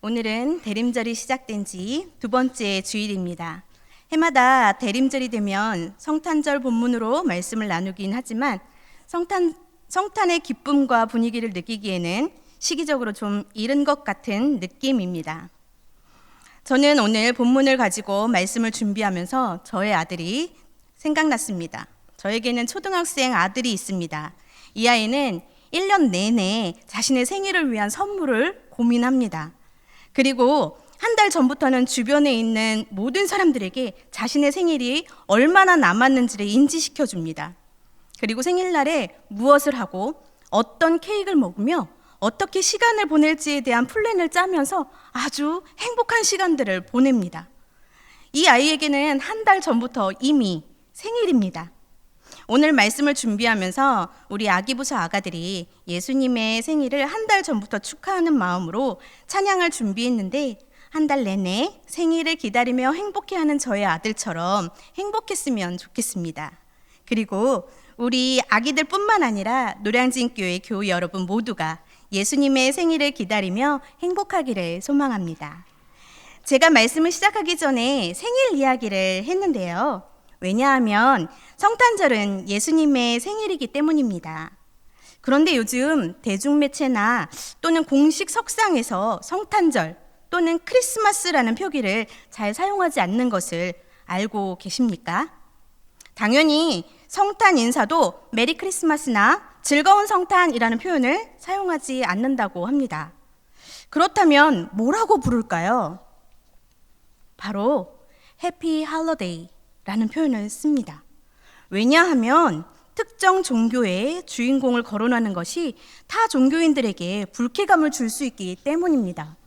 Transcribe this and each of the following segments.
오늘은 대림절이 시작된 지 두 번째 주일입니다. 해마다 대림절이 되면 성탄절 본문으로 말씀을 나누긴 하지만 성탄의 기쁨과 분위기를 느끼기에는 시기적으로 좀 이른 것 같은 느낌입니다. 저는 오늘 본문을 가지고 말씀을 준비하면서 저의 아들이 생각났습니다. 저에게는 초등학생 아들이 있습니다. 이 아이는 1년 내내 자신의 생일을 위한 선물을 고민합니다. 그리고 한 달 전부터는 주변에 있는 모든 사람들에게 자신의 생일이 얼마나 남았는지를 인지시켜 줍니다. 그리고 생일날에 무엇을 하고 어떤 케이크를 먹으며 어떻게 시간을 보낼지에 대한 플랜을 짜면서 아주 행복한 시간들을 보냅니다. 이 아이에게는 한 달 전부터 이미 생일입니다. 오늘 말씀을 준비하면서 우리 아기부서 아가들이 예수님의 생일을 한 달 전부터 축하하는 마음으로 찬양을 준비했는데 한 달 내내 생일을 기다리며 행복해하는 저의 아들처럼 행복했으면 좋겠습니다. 그리고 우리 아기들뿐만 아니라 노량진교회 교우 여러분 모두가 예수님의 생일을 기다리며 행복하기를 소망합니다. 제가 말씀을 시작하기 전에 생일 이야기를 했는데요. 왜냐하면 성탄절은 예수님의 생일이기 때문입니다. 그런데 요즘 대중매체나 또는 공식 석상에서 성탄절 또는 크리스마스라는 표기를 잘 사용하지 않는 것을 알고 계십니까? 당연히 성탄 인사도 메리 크리스마스나 즐거운 성탄이라는 표현을 사용하지 않는다고 합니다. 그렇다면 뭐라고 부를까요? 바로 해피 할러데이라는 표현을 씁니다. 왜냐하면 특정 종교의 주인공을 거론하는 것이 타 종교인들에게 불쾌감을 줄 수 있기 때문입니다.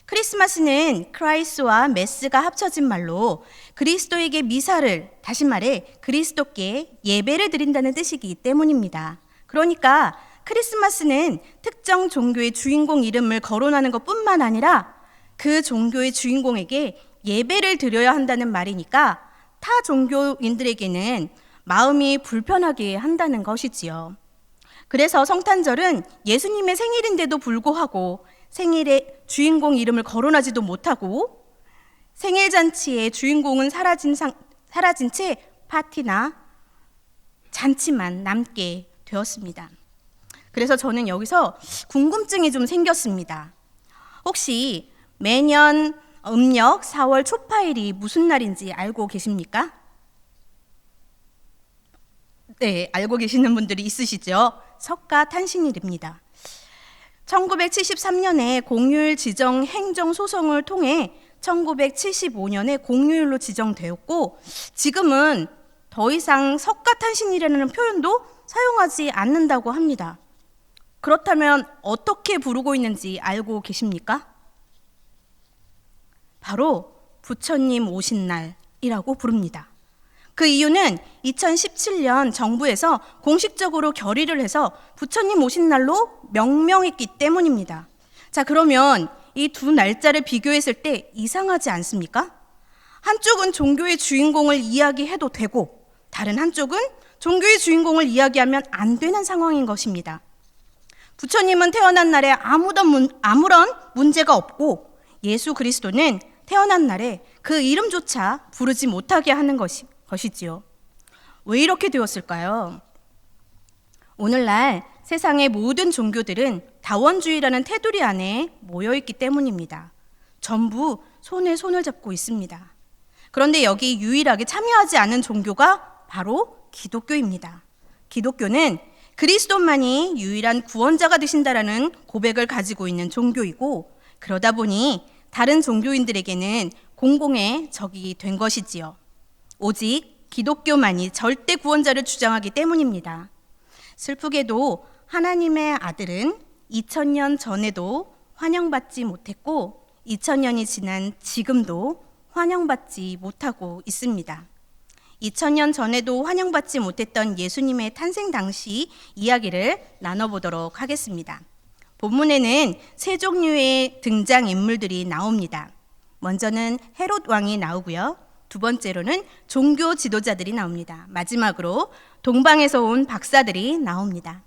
크리스마스는 크라이스와 메스가 합쳐진 말로 그리스도에게 미사를, 다시 말해 그리스도께 예배를 드린다는 뜻이기 때문입니다. 그러니까 크리스마스는 특정 종교의 주인공 이름을 거론하는 것뿐만 아니라 그 종교의 주인공에게 예배를 드려야 한다는 말이니까 타 종교인들에게는 마음이 불편하게 한다는 것이지요. 그래서 성탄절은 예수님의 생일인데도 불구하고 생일의 주인공 이름을 거론하지도 못하고 생일잔치의 주인공은 사라진 채 파티나 잔치만 남게 되었습니다. 그래서 저는 여기서 궁금증이 좀 생겼습니다. 혹시 매년 음력 4월 초파일이 무슨 날인지 알고 계십니까? 네, 알고 계시는 분들이 있으시죠? 석가탄신일입니다. 1973년에 공휴일 지정 행정 소송을 통해 1975년에 공휴일로 지정되었고 지금은 더 이상 석가탄신일이라는 표현도 사용하지 않는다고 합니다. 그렇다면 어떻게 부르고 있는지 알고 계십니까? 바로 부처님 오신 날이라고 부릅니다. 그 이유는 2017년 정부에서 공식적으로 결의를 해서 부처님 오신 날로 명명했기 때문입니다. 자, 그러면 이 두 날짜를 비교했을 때 이상하지 않습니까? 한쪽은 종교의 주인공을 이야기해도 되고 다른 한쪽은 종교의 주인공을 이야기하면 안 되는 상황인 것입니다. 부처님은 태어난 날에 아무런 문제가 없고 예수 그리스도는 태어난 날에 그 이름조차 부르지 못하게 하는 것이지요. 왜 이렇게 되었을까요? 오늘날 세상의 모든 종교들은 다원주의라는 테두리 안에 모여있기 때문입니다. 전부 손에 손을 잡고 있습니다. 그런데 여기 유일하게 참여하지 않은 종교가 바로 기독교입니다. 기독교는 그리스도만이 유일한 구원자가 되신다라는 고백을 가지고 있는 종교이고 그러다 보니 다른 종교인들에게는 공공의 적이 된 것이지요. 오직 기독교만이 절대 구원자를 주장하기 때문입니다. 슬프게도 하나님의 아들은 2000년 전에도 환영받지 못했고 2000년이 지난 지금도 환영받지 못하고 있습니다. 2000년 전에도 환영받지 못했던 예수님의 탄생 당시 이야기를 나눠보도록 하겠습니다. 본문에는 세 종류의 등장인물들이 나옵니다. 먼저는 헤롯 왕이 나오고요. 두 번째로는 종교 지도자들이 나옵니다. 마지막으로 동방에서 온 박사들이 나옵니다.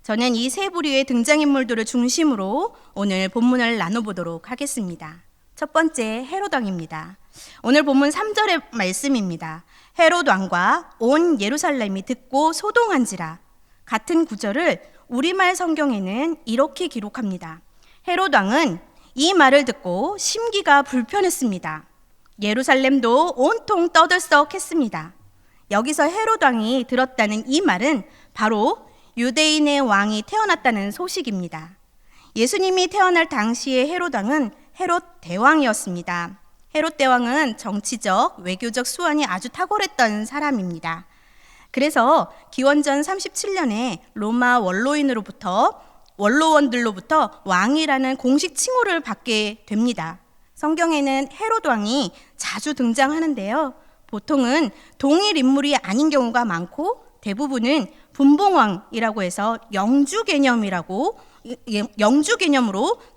저는 이 세 부류의 등장인물들을 중심으로 오늘 본문을 나눠보도록 하겠습니다. 첫 번째, 헤롯 왕입니다. 오늘 본문 3절의 말씀입니다. 헤롯 왕과 온 예루살렘이 듣고 소동한지라. 같은 구절을 우리말 성경에는 이렇게 기록합니다. 헤롯 왕은 이 말을 듣고 심기가 불편했습니다. 예루살렘도 온통 떠들썩했습니다. 여기서 헤롯 왕이 들었다는 이 말은 바로 유대인의 왕이 태어났다는 소식입니다. 예수님이 태어날 당시의 헤롯 왕은 헤롯 대왕이었습니다. 헤롯 대왕은 정치적, 외교적 수완이 아주 탁월했던 사람입니다. 그래서 기원전 37년에 로마 원로원들로부터 왕이라는 공식 칭호를 받게 됩니다. 성경에는 헤롯 왕이 자주 등장하는데요. 보통은 동일 인물이 아닌 경우가 많고 대부분은 분봉왕이라고 해서 영주 개념으로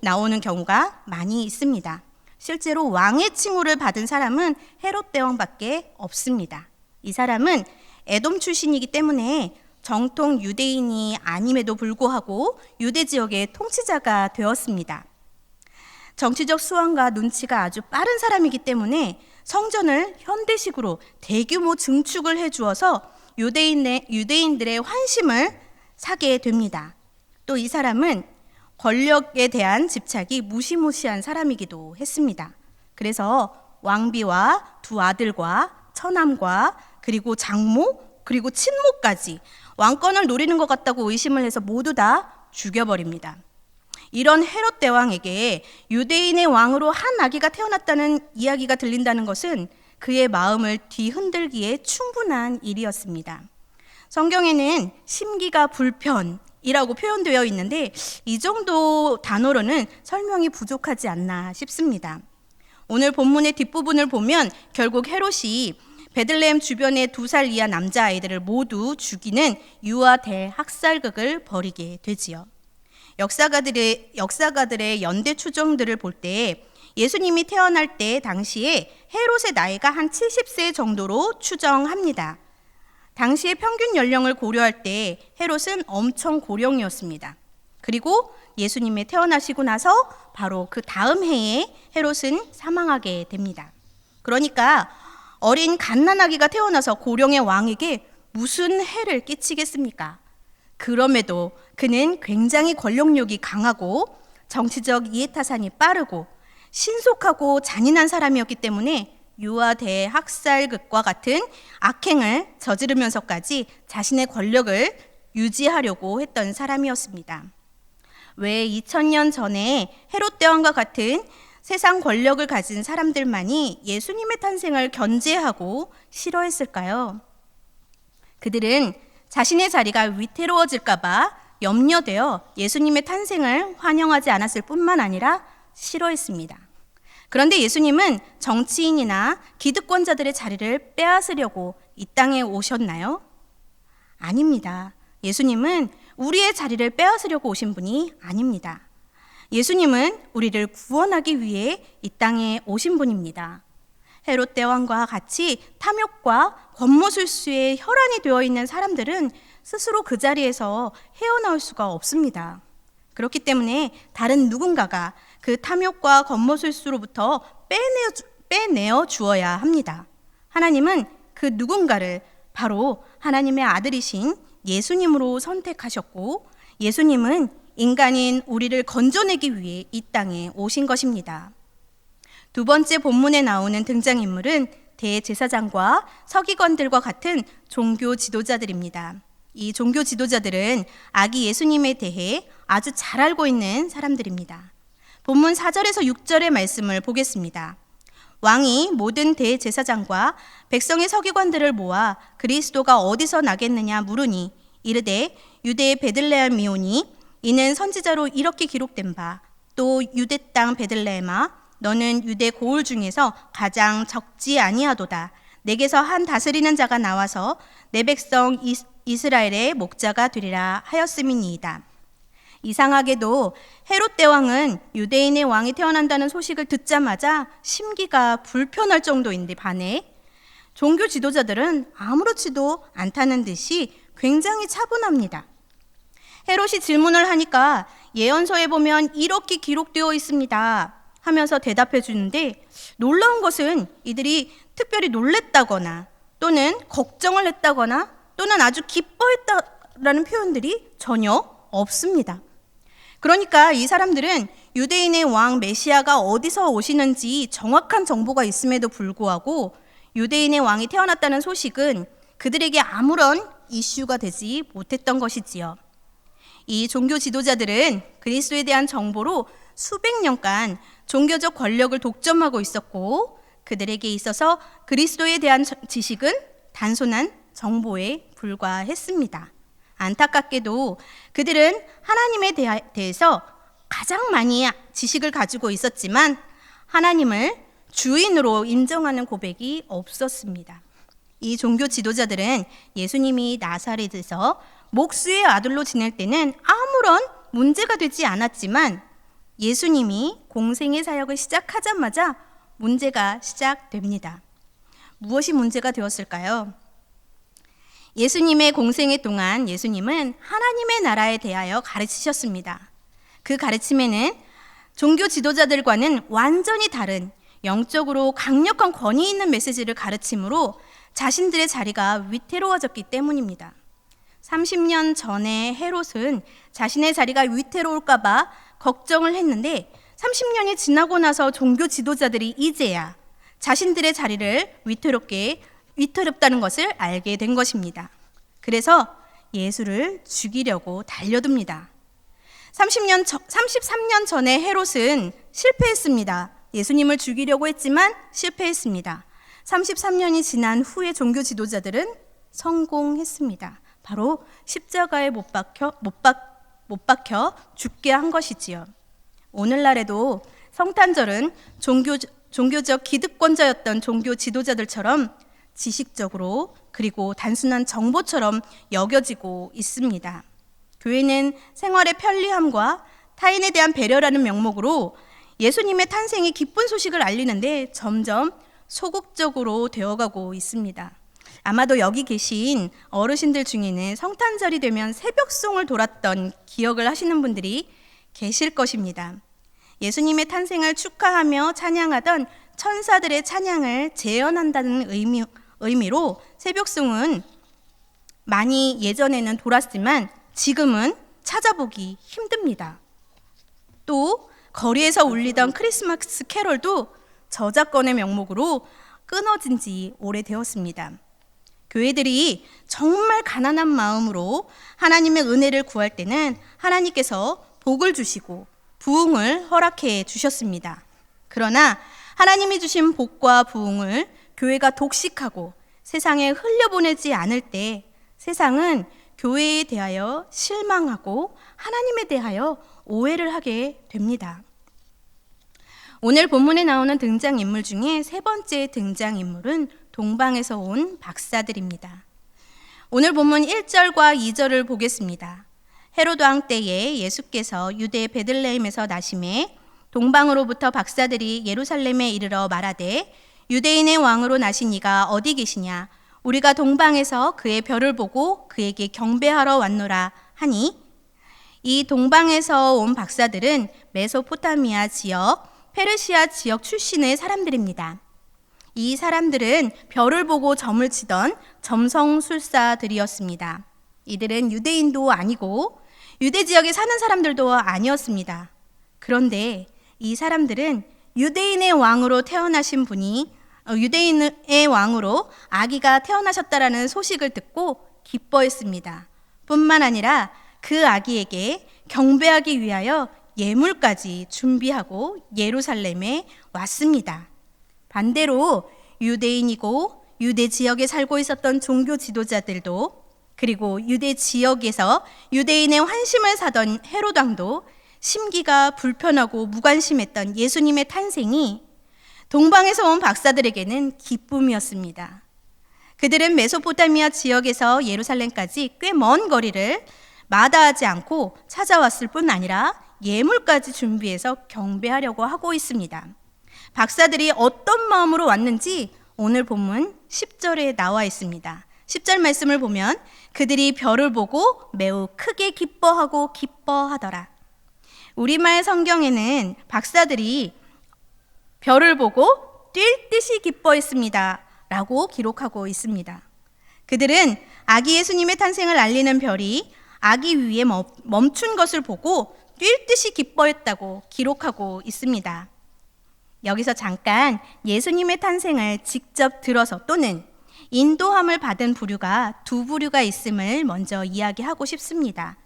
나오는 경우가 많이 있습니다. 실제로 왕의 칭호를 받은 사람은 헤롯 대왕밖에 없습니다. 이 사람은 에돔 출신이기 때문에 정통 유대인이 아님에도 불구하고 유대 지역의 통치자가 되었습니다. 정치적 수완과 눈치가 아주 빠른 사람이기 때문에 성전을 현대식으로 대규모 증축을 해주어서 유대인들의 환심을 사게 됩니다. 또 이 사람은 권력에 대한 집착이 무시무시한 사람이기도 했습니다. 그래서 왕비와 두 아들과 처남과 그리고 장모 그리고 친모까지 왕권을 노리는 것 같다고 의심을 해서 모두 다 죽여버립니다. 이런 헤롯 대왕에게 유대인의 왕으로 한 아기가 태어났다는 이야기가 들린다는 것은 그의 마음을 뒤흔들기에 충분한 일이었습니다. 성경에는 심기가 불편이라고 표현되어 있는데 이 정도 단어로는 설명이 부족하지 않나 싶습니다. 오늘 본문의 뒷부분을 보면 결국 헤롯이 베들레헴 주변의 2살 이하 남자아이들을 모두 죽이는 유아 대학살극을 벌이게 되지요. 역사가들의 연대 추정들을 볼 때 예수님이 태어날 때 당시에 헤롯의 나이가 한 70세 정도로 추정합니다. 당시의 평균 연령을 고려할 때 헤롯은 엄청 고령이었습니다. 그리고 예수님이 태어나시고 나서 바로 그 다음 해에 헤롯은 사망하게 됩니다. 그러니까 어린 갓난아기가 태어나서 고령의 왕에게 무슨 해를 끼치겠습니까? 그럼에도 그는 굉장히 권력욕이 강하고 정치적 이해타산이 빠르고 신속하고 잔인한 사람이었기 때문에 유아 대학살극과 같은 악행을 저지르면서까지 자신의 권력을 유지하려고 했던 사람이었습니다. 왜 2000년 전에 헤롯 대왕과 같은 세상 권력을 가진 사람들만이 예수님의 탄생을 견제하고 싫어했을까요? 그들은 자신의 자리가 위태로워질까 봐 염려되어 예수님의 탄생을 환영하지 않았을 뿐만 아니라 싫어했습니다. 그런데 예수님은 정치인이나 기득권자들의 자리를 빼앗으려고 이 땅에 오셨나요? 아닙니다. 예수님은 우리의 자리를 빼앗으려고 오신 분이 아닙니다. 예수님은 우리를 구원하기 위해 이 땅에 오신 분입니다. 헤롯 대왕과 같이 탐욕과 권모술수에 혈안이 되어 있는 사람들은 스스로 그 자리에서 헤어나올 수가 없습니다. 그렇기 때문에 다른 누군가가 그 탐욕과 권모술수로부터 빼내어 주어야 합니다. 하나님은 그 누군가를 바로 하나님의 아들이신 예수님으로 선택하셨고 예수님은 인간인 우리를 건져내기 위해 이 땅에 오신 것입니다. 두 번째 본문에 나오는 등장인물은 대제사장과 서기관들과 같은 종교 지도자들입니다. 이 종교 지도자들은 아기 예수님에 대해 아주 잘 알고 있는 사람들입니다. 본문 4절에서 6절의 말씀을 보겠습니다. 왕이 모든 대제사장과 백성의 서기관들을 모아 그리스도가 어디서 나겠느냐 물으니 이르되 유대의 베들레헴이오니 이는 선지자로 이렇게 기록된 바 또 유대 땅 베들레헴아 너는 유대 고을 중에서 가장 적지 아니하도다. 내게서 한 다스리는 자가 나와서 내 백성 이스라엘의 목자가 되리라 하였음이니이다. 이상하게도 헤롯 대왕은 유대인의 왕이 태어난다는 소식을 듣자마자 심기가 불편할 정도인데 반해 종교 지도자들은 아무렇지도 않다는 듯이 굉장히 차분합니다. 헤롯이 질문을 하니까 예언서에 보면 이렇게 기록되어 있습니다 하면서 대답해 주는데, 놀라운 것은 이들이 특별히 놀랬다거나 또는 걱정을 했다거나 또는 아주 기뻐했다라는 표현들이 전혀 없습니다. 그러니까 이 사람들은 유대인의 왕 메시아가 어디서 오시는지 정확한 정보가 있음에도 불구하고 유대인의 왕이 태어났다는 소식은 그들에게 아무런 이슈가 되지 못했던 것이지요. 이 종교 지도자들은 그리스도에 대한 정보로 수백 년간 종교적 권력을 독점하고 있었고, 그들에게 있어서 그리스도에 대한 지식은 단순한 정보에 불과했습니다. 안타깝게도 그들은 하나님에 대해서 가장 많이 지식을 가지고 있었지만 하나님을 주인으로 인정하는 고백이 없었습니다. 이 종교 지도자들은 예수님이 나사렛에서 목수의 아들로 지낼 때는 아무런 문제가 되지 않았지만 예수님이 공생의 사역을 시작하자마자 문제가 시작됩니다. 무엇이 문제가 되었을까요? 예수님의 공생애 동안 예수님은 하나님의 나라에 대하여 가르치셨습니다. 그 가르침에는 종교 지도자들과는 완전히 다른 영적으로 강력한 권위 있는 메시지를 가르침으로 자신들의 자리가 위태로워졌기 때문입니다. 30년 전에 헤롯은 자신의 자리가 위태로울까 봐 걱정을 했는데 30년이 지나고 나서 종교 지도자들이 이제야 자신들의 자리를 위태롭다는 것을 알게 된 것입니다. 그래서 예수를 죽이려고 달려듭니다. 33년 전에 헤롯은 실패했습니다. 예수님을 죽이려고 했지만 실패했습니다. 33년이 지난 후에 종교 지도자들은 성공했습니다. 바로 십자가에 못 박혀 죽게 한 것이지요. 오늘날에도 성탄절은 종교적 기득권자였던 종교 지도자들처럼 지식적으로 그리고 단순한 정보처럼 여겨지고 있습니다. 교회는 생활의 편리함과 타인에 대한 배려라는 명목으로 예수님의 탄생의 기쁜 소식을 알리는데 점점 소극적으로 되어가고 있습니다. 아마도 여기 계신 어르신들 중에는 성탄절이 되면 새벽송을 돌았던 기억을 하시는 분들이 계실 것입니다. 예수님의 탄생을 축하하며 찬양하던 천사들의 찬양을 재현한다는 의미로 새벽송은 많이 예전에는 돌았지만 지금은 찾아보기 힘듭니다. 또 거리에서 울리던 크리스마스 캐롤도 저작권의 명목으로 끊어진 지 오래되었습니다. 교회들이 정말 가난한 마음으로 하나님의 은혜를 구할 때는 하나님께서 복을 주시고 부흥을 허락해 주셨습니다. 그러나 하나님이 주신 복과 부흥을 교회가 독식하고 세상에 흘려보내지 않을 때 세상은 교회에 대하여 실망하고 하나님에 대하여 오해를 하게 됩니다. 오늘 본문에 나오는 등장인물 중에 세 번째 등장인물은 동방에서 온 박사들입니다. 오늘 본문 1절과 2절을 보겠습니다. 헤롯 왕 때에 예수께서 유대 베들레헴에서 나심에 동방으로부터 박사들이 예루살렘에 이르러 말하되 유대인의 왕으로 나신 이가 어디 계시냐? 우리가 동방에서 그의 별을 보고 그에게 경배하러 왔노라 하니, 이 동방에서 온 박사들은 메소포타미아 지역, 페르시아 지역 출신의 사람들입니다. 이 사람들은 별을 보고 점을 치던 점성술사들이었습니다. 이들은 유대인도 아니고 유대 지역에 사는 사람들도 아니었습니다. 그런데 이 사람들은 유대인의 왕으로 태어나신 분이 유대인의 왕으로 아기가 태어나셨다라는 소식을 듣고 기뻐했습니다. 뿐만 아니라 그 아기에게 경배하기 위하여 예물까지 준비하고 예루살렘에 왔습니다. 반대로 유대인이고 유대 지역에 살고 있었던 종교 지도자들도, 그리고 유대 지역에서 유대인의 환심을 사던 헤롯 왕도 심기가 불편하고 무관심했던 예수님의 탄생이 동방에서 온 박사들에게는 기쁨이었습니다. 그들은 메소포타미아 지역에서 예루살렘까지 꽤 먼 거리를 마다하지 않고 찾아왔을 뿐 아니라 예물까지 준비해서 경배하려고 하고 있습니다. 박사들이 어떤 마음으로 왔는지 오늘 본문 10절에 나와 있습니다. 10절 말씀을 보면 그들이 별을 보고 매우 크게 기뻐하고 기뻐하더라. 우리말 성경에는 박사들이 별을 보고 뛸 듯이 기뻐했습니다 라고 기록하고 있습니다. 그들은 아기 예수님의 탄생을 알리는 별이 아기 위에 멈춘 것을 보고 뛸 듯이 기뻐했다고 기록하고 있습니다. 여기서 잠깐 예수님의 탄생을 직접 들어서 또는 인도함을 받은 부류가 두 부류가 있음을 먼저 이야기하고 싶습니다.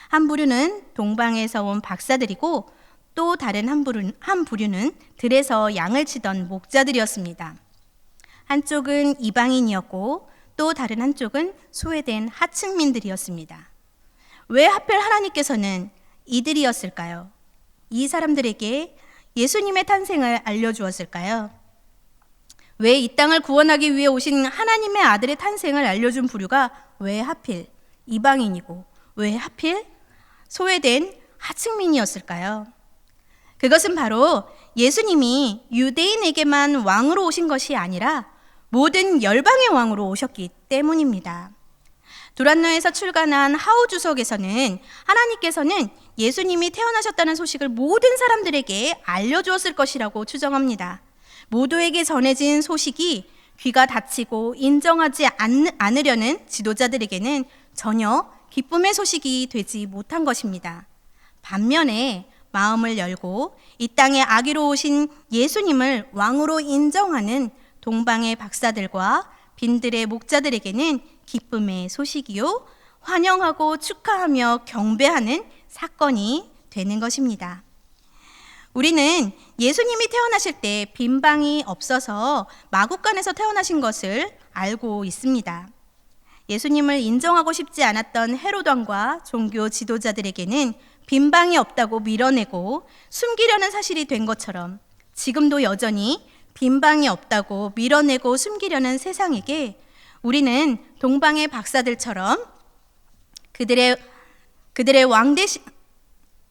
한 부류는 동방에서 온 박사들이고 또 다른 한 부류는 들에서 양을 치던 목자들이었습니다. 한쪽은 이방인이었고 또 다른 한쪽은 소외된 하층민들이었습니다. 왜 하필 하나님께서는 이들이었을까요? 이 사람들에게 예수님의 탄생을 알려주었을까요? 왜 이 땅을 구원하기 위해 오신 하나님의 아들의 탄생을 알려준 부류가 왜 하필 이방인이고 왜 하필 소외된 하층민이었을까요? 그것은 바로 예수님이 유대인에게만 왕으로 오신 것이 아니라 모든 열방의 왕으로 오셨기 때문입니다. 두란노에서 출간한 하우 주석에서는 하나님께서는 예수님이 태어나셨다는 소식을 모든 사람들에게 알려주었을 것이라고 추정합니다. 모두에게 전해진 소식이 귀가 닫히고 인정하지 않으려는 지도자들에게는 전혀 기쁨의 소식이 되지 못한 것입니다. 반면에 마음을 열고 이 땅에 아기로 오신 예수님을 왕으로 인정하는 동방의 박사들과 빈들의 목자들에게는 기쁨의 소식이요, 환영하고 축하하며 경배하는 사건이 되는 것입니다. 우리는 예수님이 태어나실 때 빈방이 없어서 마구간에서 태어나신 것을 알고 있습니다. 예수님을 인정하고 싶지 않았던 헤롯 왕과 종교 지도자들에게는 빈방이 없다고 밀어내고 숨기려는 사실이 된 것처럼 지금도 여전히 빈방이 없다고 밀어내고 숨기려는 세상에게 우리는 동방의 박사들처럼 그들의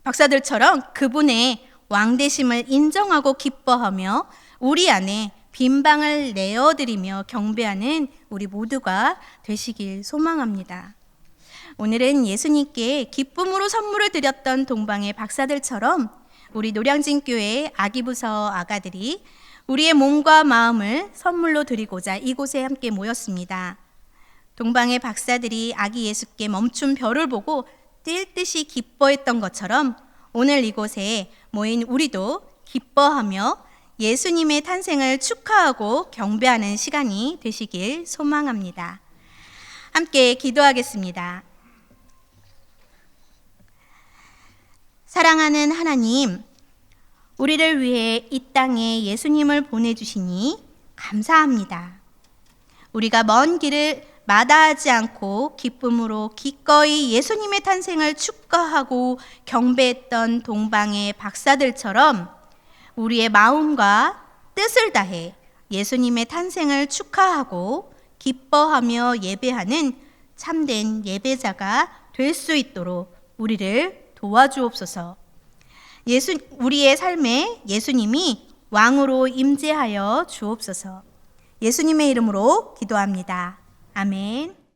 박사들처럼 그분의 왕대심을 인정하고 기뻐하며 우리 안에 빈방을 내어드리며 경배하는 우리 모두가 되시길 소망합니다. 오늘은 예수님께 기쁨으로 선물을 드렸던 동방의 박사들처럼 우리 노량진교회 아기부서 아가들이 우리의 몸과 마음을 선물로 드리고자 이곳에 함께 모였습니다. 동방의 박사들이 아기 예수께 멈춘 별을 보고 뛸 듯이 기뻐했던 것처럼 오늘 이곳에 모인 우리도 기뻐하며 예수님의 탄생을 축하하고 경배하는 시간이 되시길 소망합니다. 함께 기도하겠습니다. 사랑하는 하나님, 우리를 위해 이 땅에 예수님을 보내주시니 감사합니다. 우리가 먼 길을 마다하지 않고 기쁨으로 기꺼이 예수님의 탄생을 축하하고 경배했던 동방의 박사들처럼 우리의 마음과 뜻을 다해 예수님의 탄생을 축하하고 기뻐하며 예배하는 참된 예배자가 될 수 있도록 우리를 도와주옵소서. 우리의 삶에 예수님이 왕으로 임재하여 주옵소서. 예수님의 이름으로 기도합니다. 아멘.